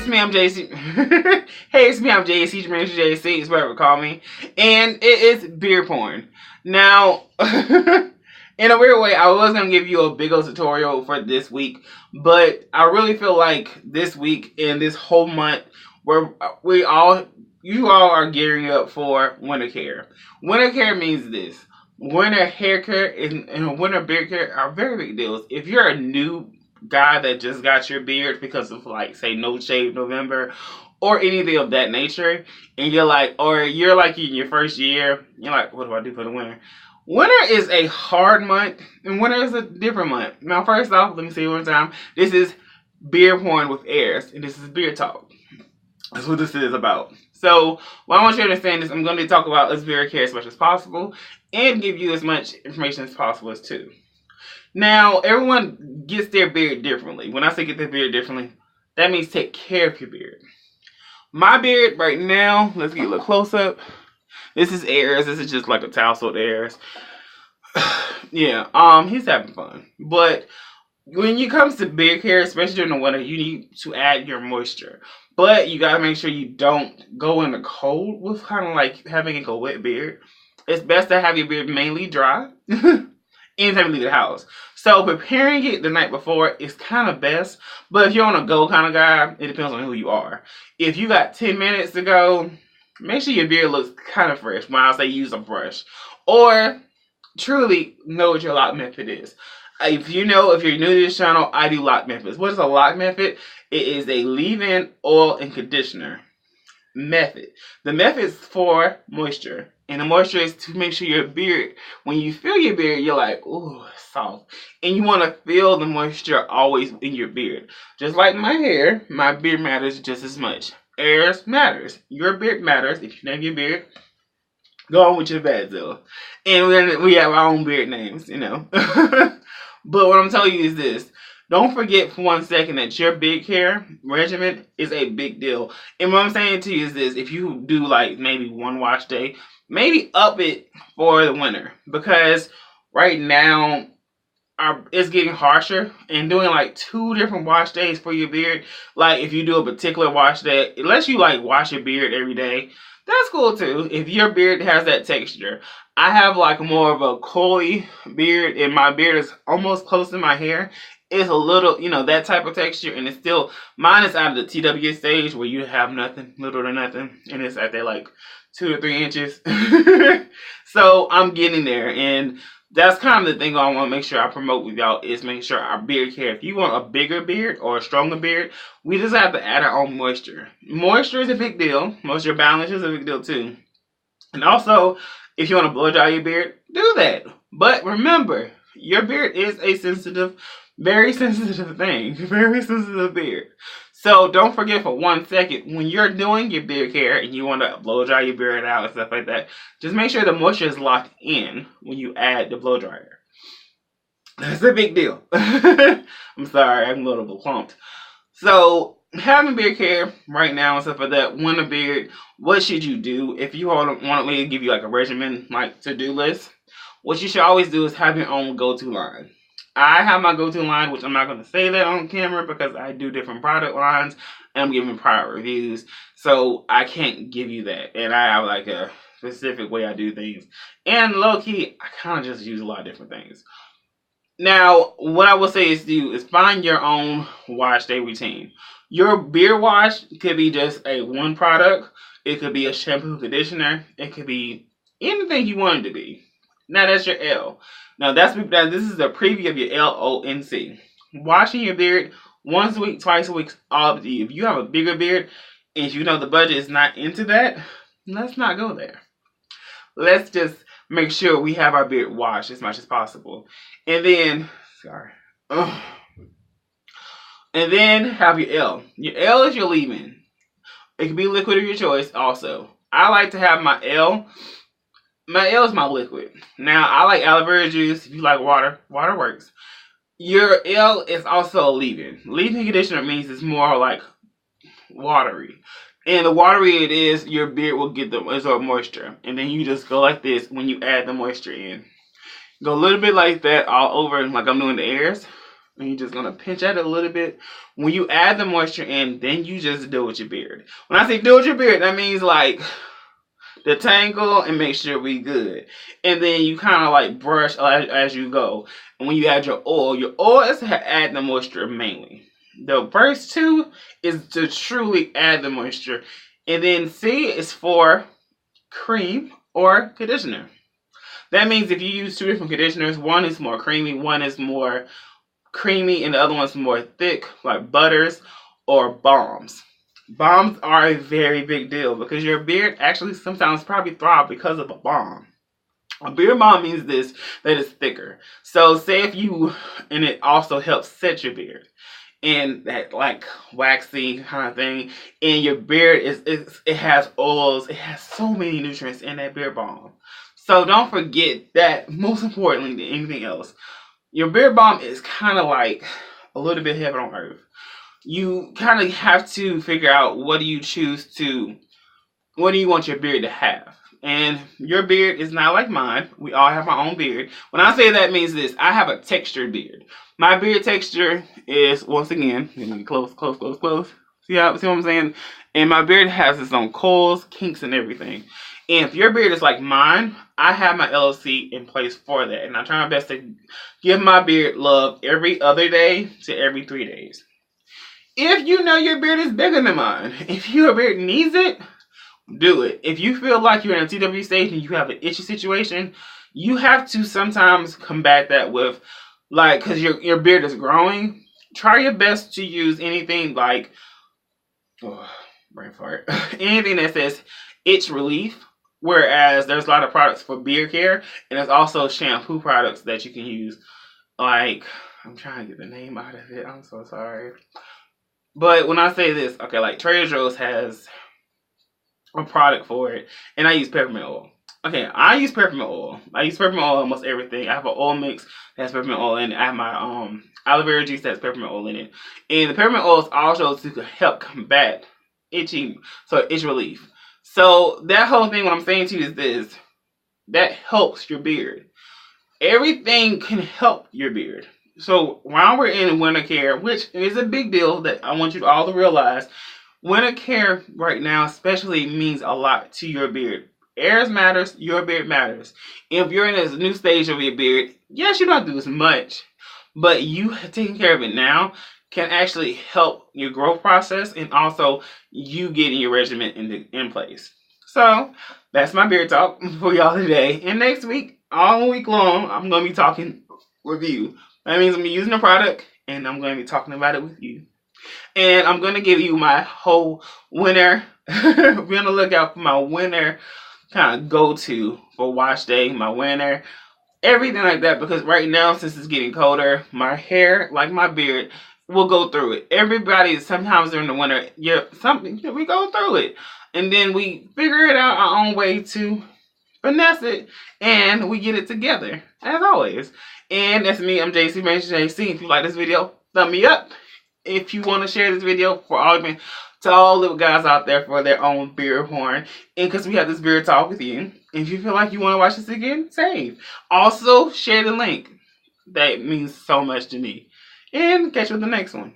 it's me, I'm JC. Hey, it's me, I'm JC, Jermaine, JC, is whatever call me. And it is beard porn. Now, in a weird way, I was going to give you a big old tutorial for this week, but I really feel like this week and this whole month, you all are gearing up for winter care. Winter care means this. Winter hair care and winter beard care are very big deals. If you're a new guy that just got your beard because of, like, say, No Shave November or anything of that nature, and you're like, or you're like in your first year, you're like, what do I do for the winter? Winter is a hard month, and winter is a different month. Now, first off, let me say one time, this is beard porn with airs, and this is beard talk. That's what this is about. So, what I want you to understand is I'm going to talk about as beard care as much as possible and give you as much information as possible as too. Now, everyone gets their beard differently. When I say get their beard differently, that means take care of your beard. My beard right now, let's get a little close up. This is Airs. This is just like a tousled Airs. Yeah, he's having fun. But when it comes to beard care, especially during the winter, you need to add your moisture. But you gotta make sure you don't go in the cold with kind of like having a wet beard. It's best to have your beard mainly dry anytime you leave the house. So preparing it the night before is kind of best. But if you're on a go kind of guy, it depends on who you are. If you got 10 minutes to go, make sure your beard looks kind of fresh. When I say use a brush. Or truly know what your LOC method is. If you're new to this channel, I do LOC methods. What is a LOC method? It is a leave-in oil and conditioner method. The method is for moisture. And the moisture is to make sure your beard, when you feel your beard, you're like, ooh, it's soft. And you want to feel the moisture always in your beard. Just like my hair, my beard matters just as much. Airs matters. Your beard matters. If you name your beard, go on with your bad self. And then we have our own beard names, But what I'm telling you is this. Don't forget for 1 second that your beard care regimen is a big deal. And what I'm saying to you is this. If you do like maybe one wash day, maybe up it for the winter. Because right now, it's getting harsher. And doing like 2 different wash days for your beard. Like if you do a particular wash day, unless you like wash your beard every day, that's cool too. If your beard has that texture. I have like more of a coily beard, and my beard is almost close to my hair. It's a little, that type of texture, and it's still, mine is out of the TW stage where you have nothing, little to nothing, and it's at that like 2 to 3 inches. So I'm getting there, and that's kind of the thing I want to make sure I promote with y'all is make sure our beard care. If you want a bigger beard or a stronger beard, we just have to add our own moisture. Moisture is a big deal. Moisture balance is a big deal too. And also, if you want to blow dry your beard, do that. But remember, your beard is a sensitive, very sensitive thing. Very sensitive beard. So don't forget for 1 second, when you're doing your beard care and you want to blow dry your beard out and stuff like that, just make sure the moisture is locked in when you add the blow dryer. That's a big deal. I'm sorry, I'm a little bit clumped. So having beard care right now and stuff like that, winter beard, what should you do? If you want me to give you like a regimen, like to-do list, what you should always do is have your own go-to line. I have my go-to line, which I'm not going to say that on camera because I do different product lines and I'm giving product reviews. So I can't give you that. And I have like a specific way I do things. And low-key, I kind of just use a lot of different things. Now, what I will say is find your own wash day routine. Your beard wash could be just a one product. It could be a shampoo conditioner. It could be anything you want it to be. Now that's your L. Now this is a preview of your LONC. Washing your beard once a week, twice a week, all up to you. If you have a bigger beard and you know the budget is not into that, let's not go there. Let's just make sure we have our beard washed as much as possible. And then, and then have your L. Your L is your leave-in. It can be liquid of your choice also. I like to have my L. My L is my liquid. Now, I like aloe vera juice. If you like water, water works. Your L is also a leave-in. Leave-in conditioner means it's more like watery. And the watery it is, your beard will get the absorb moisture. And then you just go like this when you add the moisture in. Go a little bit like that all over, like I'm doing the airs. And you're just going to pinch at it a little bit. When you add the moisture in, then you just deal with your beard. When I say deal with your beard, that means like detangle and make sure we good. And then you kind of like brush as you go. And when you add your oil is to add the moisture mainly. The first two is to truly add the moisture. And then C is for cream or conditioner. That means if you use two different conditioners, one is more creamy, one is more creamy, and the other one's more thick, like butters or balms. Balms are a very big deal because your beard actually sometimes probably thrives because of a balm. A beard balm means this, that it's thicker. So say if you, and it also helps set your beard. And that like waxy kind of thing. And your beard it has oils, it has so many nutrients in that beard balm. So don't forget that, most importantly than anything else. Your beard balm is kind of like a little bit heaven on earth. You kind of have to figure out what do you want your beard to have. And your beard is not like mine. We all have our own beard. When I say that means this, I have a textured beard. My beard texture is, once again, let me close. See what I'm saying? And my beard has its own coils, kinks, and everything. And if your beard is like mine, I have my LOC in place for that. And I try my best to give my beard love every other day to every 3 days. If you know your beard is bigger than mine, if your beard needs it, do it. If you feel like you're in a TW stage and you have an itchy situation, you have to sometimes combat that with, like, because your beard is growing, try your best to use anything like, brain fart, anything that says itch relief. Whereas there's a lot of products for beard care, and there's also shampoo products that you can use. Like, I'm trying to get the name out of it. I'm so sorry. But when I say this, okay, like Trader Joe's has a product for it, and I use peppermint oil. Okay, I use peppermint oil. I use peppermint oil in almost everything. I have an oil mix that has peppermint oil in it. I have my aloe vera juice that has peppermint oil in it. And the peppermint oil is also to help combat itching, so itch relief. So that whole thing, what I'm saying to you is this, that helps your beard. Everything can help your beard. So while we're in winter care, which is a big deal that I want you all to realize, winter care right now especially means a lot to your beard. Airs matters, your beard matters. If you're in a new stage of your beard, yes, you don't do as much, but you taking care of it now can actually help your growth process and also you getting your regimen in place. So that's my beard talk for y'all today. And next week, all week long, I'm going to be talking with you. That means I'm going to be using the product and I'm going to be talking about it with you. And I'm going to give you my whole winter, be on the lookout for my winter kind of go-to for wash day, my winter, everything like that. Because right now, since it's getting colder, my hair, like my beard, we'll go through it. Everybody, sometimes during the winter, we go through it. And then we figure it out our own way to finesse it. And we get it together, as always. And that's me, I'm JC. If you like this video, thumb me up. If you want to share this video to all the guys out there for their own beard horn. And because we have this beard talk with you. If you feel like you want to watch this again, save. Also, share the link. That means so much to me. And catch you with the next one.